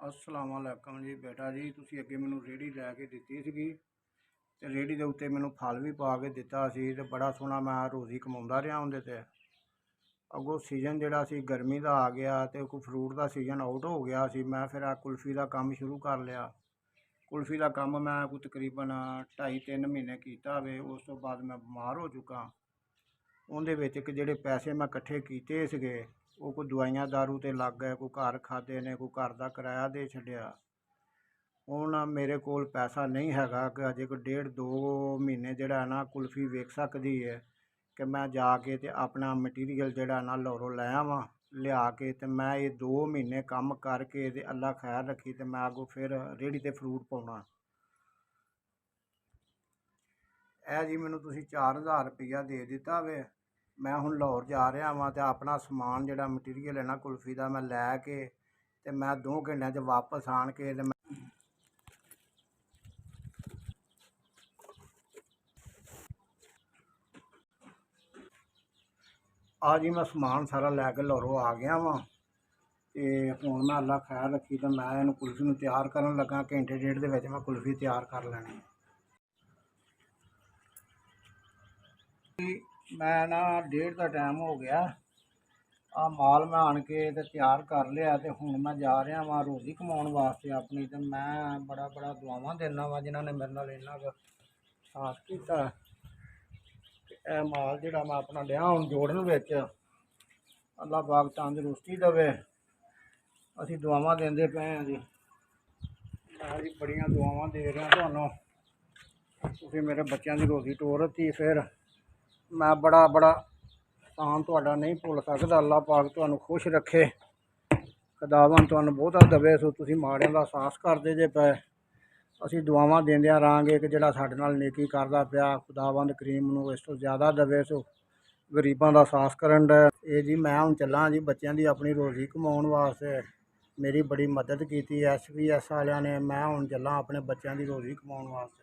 अस्सलामुअलैकुम जी बेटा जी, तुसी अगे मैनू रेहड़ी लैके दित्ती सीगी ते रेहड़ी दे उत्ते मैनू फल भी पा के दिता सी ते बड़ा सोहना मैं रोज़ी कमाउंदा रहा उहदे ते। अगों सीजन जिहड़ा सी गर्मी दा आ गया ते कोई फ्रूट दा सीजन आउट हो गया सी, मैं फिर कुल्फी दा काम शुरू कर लिया। कुल्फी दा काम मैं कोई तकरीबन 2.5-3 महीने कीता वे। उस तो बाद मैं बीमार हो चुका। उहदे विच कि जिहड़े पैसे मैं इकट्ठे कीते सीगे वो कोई दवाइयां दारू ते लग गए, कोई घर खादे ने, कोई घर दा किराया दे छड्डिया। हुण मेरे कोल पैसा नहीं हैगा कि अजे कोई 1.5-2 महीने जिहड़ा है ना कुल्फी विक सकदी है कि मैं जाके ते अपना मटीरियल जिहड़ा ना लाहौरों लै आवां, लिया के ते मैं ये 2 महीने काम करके ते अल्लाह खैर रखी ते मैं अगों फिर रेहड़ी ते फ्रूट पाउणा। ਇਹ जी मैनू तुसीं 4000 रुपया दे दिता वे। मैं हुण लाहौर जा रहा वां ते अपना समान जिहड़ा मटीरियल है ना कुल्फी दा मैं लैके ते मैं 2 घंटियां च वापस आण के ते जी मैं समान सारा लैके लाहौरों आ गया वां ते हुण मैं अल्लाह खैर रखी ते मैं इहनूं कुल्फी नूं तैयार करन लगा। घंटे डेढ़ दे विच मैं कुल्फी तैयार कर लैणी। मैं ना 1:30 का टाइम हो गया, आ माल मैं आण के ते तैयार कर लिया ते हुण मैं जा रहा वां रोज़ी कमाउण वास्ते अपनी। ते मैं बड़ा दुआवां देना वा जिन्हां ने मेरे नाल इन्ना क साथ कीता। ए माल जिहड़ा मैं अपना लिया हुण जोड़न विच, अल्लाह पाक तंदरुस्ती देवे। असीं दुआवां देंदे पे हां जी। मैं जी बड़ियां दुआवां दे रहा तुहानूं, तुसीं मेरे बच्चों की रोज़ी टोर दी। फिर मैं बड़ा एहसान तुहाडा नहीं भुल सकदा। अल्लाह पाक तुहानूं खुश रखे, खुदावंद तुहानूं बहुता देवे। सो तुसीं माड़िआं दा साहस करदे जे पे, असीं दुआवां देंदिआं रहांगे कि जिहड़ा साडे नाल नेकी करदा पिया खुदावंद करीम नूं इस तों ज़्यादा देवे। सो गरीबां दा साहस करन डे। ये जी मैं हुण चलां जी बच्चों की अपनी रोज़ी कमाउण वास्ते। मेरी बड़ी मदद की SVS वालियां ने। मैं हुण चलां अपने बच्चों की रोज़ी कमाउण वास्ते।